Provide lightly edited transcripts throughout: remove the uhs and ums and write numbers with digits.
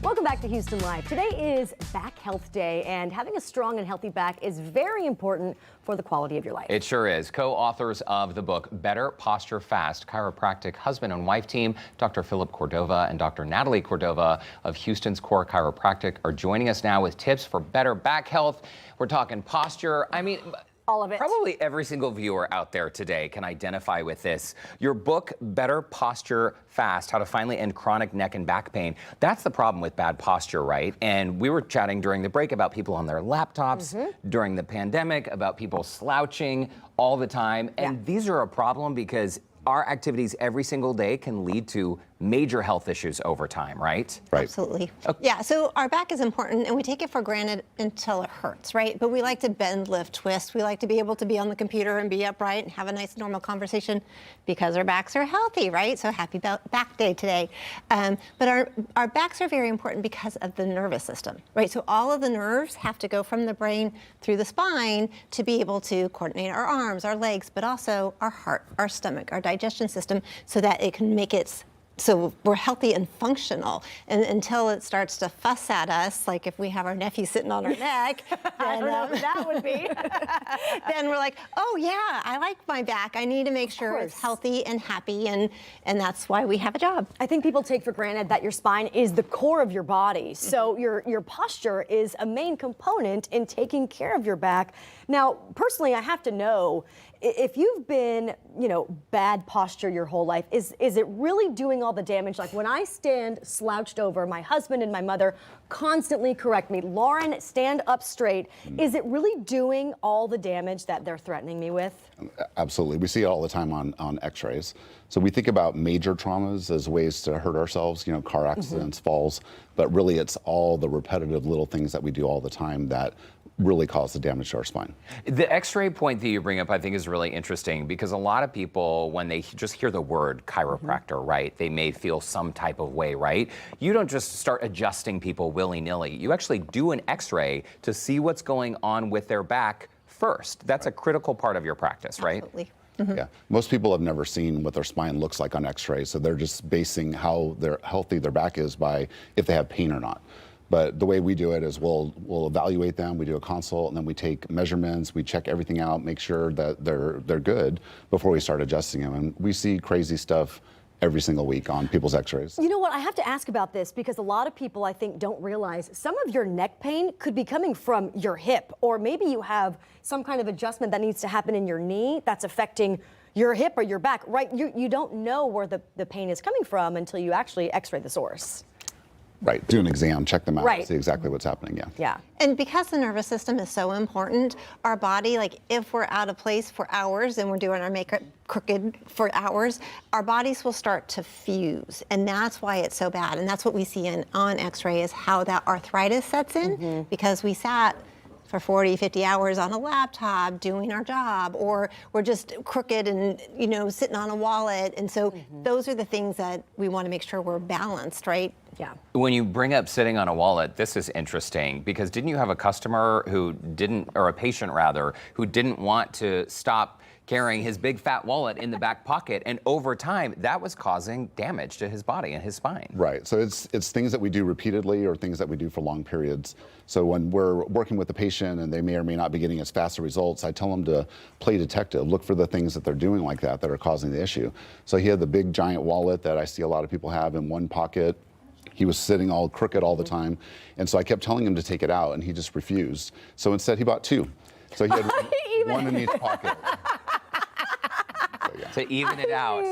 Welcome back to Houston Live. Today is Back Health Day, and having a strong and healthy back is very important for the quality of your life. It sure is. Co-authors of the book Better Posture Fast, chiropractic husband and wife team, Dr. Philip Cordova and Dr. Natalie Cordova of Houston's Core Chiropractic are joining us now with tips for better back health. We're talking posture. I mean, all of it. Probably every single viewer out there today can identify with this. Your book, Better Posture Fast, How to Finally End Chronic Neck and Back Pain. That's the problem with bad posture, right? And we were chatting during the break about people on their laptops during the pandemic, about people slouching all the time. And these are a problem because our activities every single day can lead to major health issues over time, right? Right. Absolutely. Okay. Yeah, so our back is important and we take it for granted until it hurts, right? But we like to bend, lift, twist. We like to be able to be on the computer and be upright and have a nice normal conversation because our backs are healthy, right? So happy back day today. But our backs are very important because of the nervous system, right? So all of the nerves have to go from the brain through the spine to be able to coordinate our arms, our legs, but also our heart, our stomach, our digestion system so that it can make it so we're healthy and functional, and until it starts to fuss at us, like if we have our nephew sitting on our neck, then, I don't know what that would be. then we're like, oh yeah, I like my back. I need to make sure it's healthy and happy, and that's why we have a job. I think people take for granted that your spine is the core of your body. So your posture is a main component in taking care of your back. Now, personally, I have to know, if you've been, bad posture your whole life, is it really doing all the damage? Like when I stand slouched over, my husband and my mother constantly correct me, Lauren, stand up straight. Is it really doing all the damage that they're threatening me with? Absolutely. We see it all the time on x-rays. So we think about major traumas as ways to hurt ourselves, car accidents, falls, but really it's all the repetitive little things that we do all the time that really cause the damage to our spine. The x-ray point that you bring up, I think, is really interesting because a lot of people, when they just hear the word chiropractor, right, they may feel some type of way, right? You don't just start adjusting people willy-nilly. You actually do an x-ray to see what's going on with their back first. That's a critical part of your practice, right? Absolutely. Yeah, most people have never seen what their spine looks like on x-ray, so they're just basing how healthy their back is by if they have pain or not. But the way we do it is we'll evaluate them, we do a consult, and then we take measurements, we check everything out, make sure that they're good before we start adjusting them. And we see crazy stuff every single week on people's x-rays. You know what, I have to ask about this because a lot of people, I think, don't realize some of your neck pain could be coming from your hip, or maybe you have some kind of adjustment that needs to happen in your knee that's affecting your hip or your back, right? You don't know where the pain is coming from until you actually x-ray the source. Right, do an exam, check them out, right. See exactly what's happening, Yeah. And because the nervous system is so important, our body, like if we're out of place for hours and we're doing our makeup crooked for hours, our bodies will start to fuse. And that's why it's so bad. And that's what we see on x-ray is how that arthritis sets in because we sat for 40, 50 hours on a laptop doing our job, or we're just crooked and, sitting on a wallet. And so those are the things that we want to make sure we're balanced, right? Yeah. When you bring up sitting on a wallet, this is interesting because didn't you have a customer or a patient rather, who didn't want to stop carrying his big fat wallet in the back pocket, and over time that was causing damage to his body and his spine. Right, so it's things that we do repeatedly or things that we do for long periods. So when we're working with the patient and they may or may not be getting as fast results, I tell them to play detective, look for the things that they're doing like that are causing the issue. So he had the big giant wallet that I see a lot of people have in one pocket. He was sitting all crooked all the time. And so I kept telling him to take it out and he just refused. So instead he bought two. So he had one in each pocket. To even it out.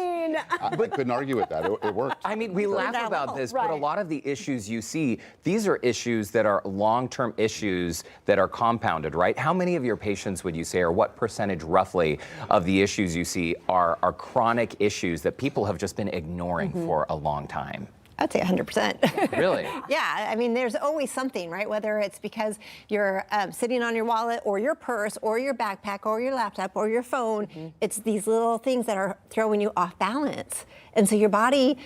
I couldn't argue with that. It worked. I mean, we laugh about this, but a lot of the issues you see, these are issues that are long-term issues that are compounded, right? How many of your patients would you say, or what percentage roughly of the issues you see are chronic issues that people have just been ignoring for a long time? I'd say 100%. Really? Yeah, I mean, there's always something, right? Whether it's because you're sitting on your wallet or your purse or your backpack or your laptop or your phone, it's these little things that are throwing you off balance. And so your body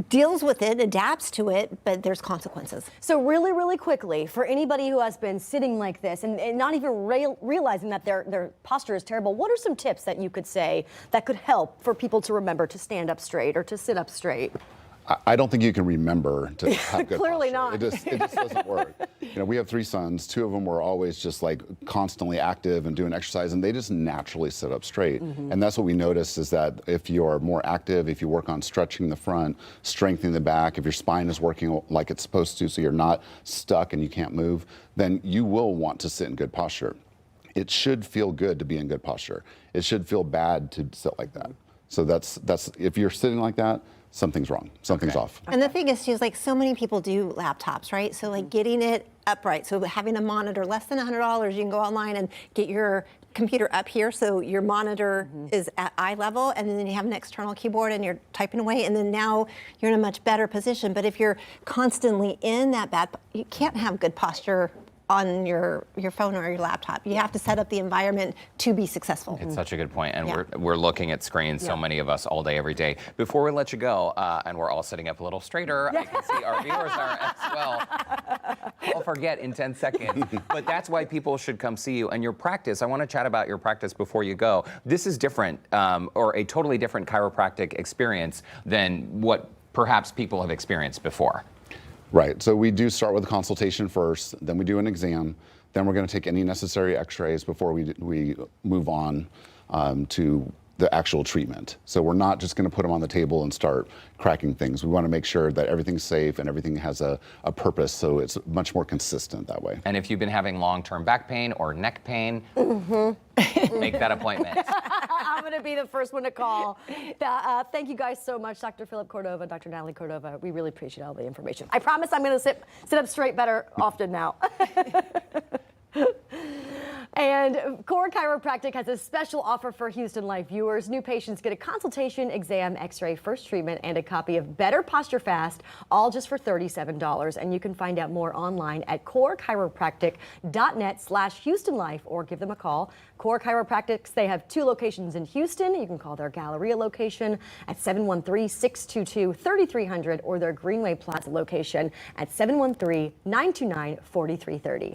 deals with it, adapts to it, but there's consequences. So really quickly, for anybody who has been sitting like this and not even realizing that their posture is terrible, what are some tips that you could say that could help for people to remember to stand up straight or to sit up straight? I don't think you can remember to have good Clearly posture. not. It just doesn't work. We have 3 sons. 2 of them were always just like constantly active and doing exercise, and they just naturally sit up straight. And that's what we noticed is that if you're more active, if you work on stretching the front, strengthening the back, if your spine is working like it's supposed to, so you're not stuck and you can't move, then you will want to sit in good posture. It should feel good to be in good posture. It should feel bad to sit like that. So that's if you're sitting like that, something's wrong. Something's off. And the thing is, too, is like so many people do laptops, right? So like getting it upright. So having a monitor less than $100, you can go online and get your computer up here so your monitor is at eye level, and then you have an external keyboard and you're typing away, and then now you're in a much better position. But if you're constantly in that bad, you can't have good posture on your phone or your laptop. You have to set up the environment to be successful. It's such a good point, and Yeah. we're looking at screens, so many of us all day, every day. Before we let you go, and we're all sitting up a little straighter, I can see our viewers are as well. I'll forget in 10 seconds, but that's why people should come see you. And your practice, I want to chat about your practice before you go. This is different, or a totally different chiropractic experience than what perhaps people have experienced before. Right. So we do start with a consultation first, then we do an exam, then we're going to take any necessary x-rays before we move on to the actual treatment. So we're not just going to put them on the table and start cracking things. We want to make sure that everything's safe and everything has a purpose, so it's much more consistent that way. And if you've been having long-term back pain or neck pain, make that appointment. I'm going to be the first one to call. Thank you guys so much, Dr. Philip Cordova, Dr. Natalie Cordova. We really appreciate all the information. I promise I'm going to sit up straight better often now. And Core Chiropractic has a special offer for Houston Life viewers. New patients get a consultation, exam, x-ray, first treatment, and a copy of Better Posture Fast, all just for $37. And you can find out more online at corechiropractic.net/Houston Life, or give them a call. Core Chiropractics, they have 2 locations in Houston. You can call their Galleria location at 713-622-3300 or their Greenway Plaza location at 713-929-4330.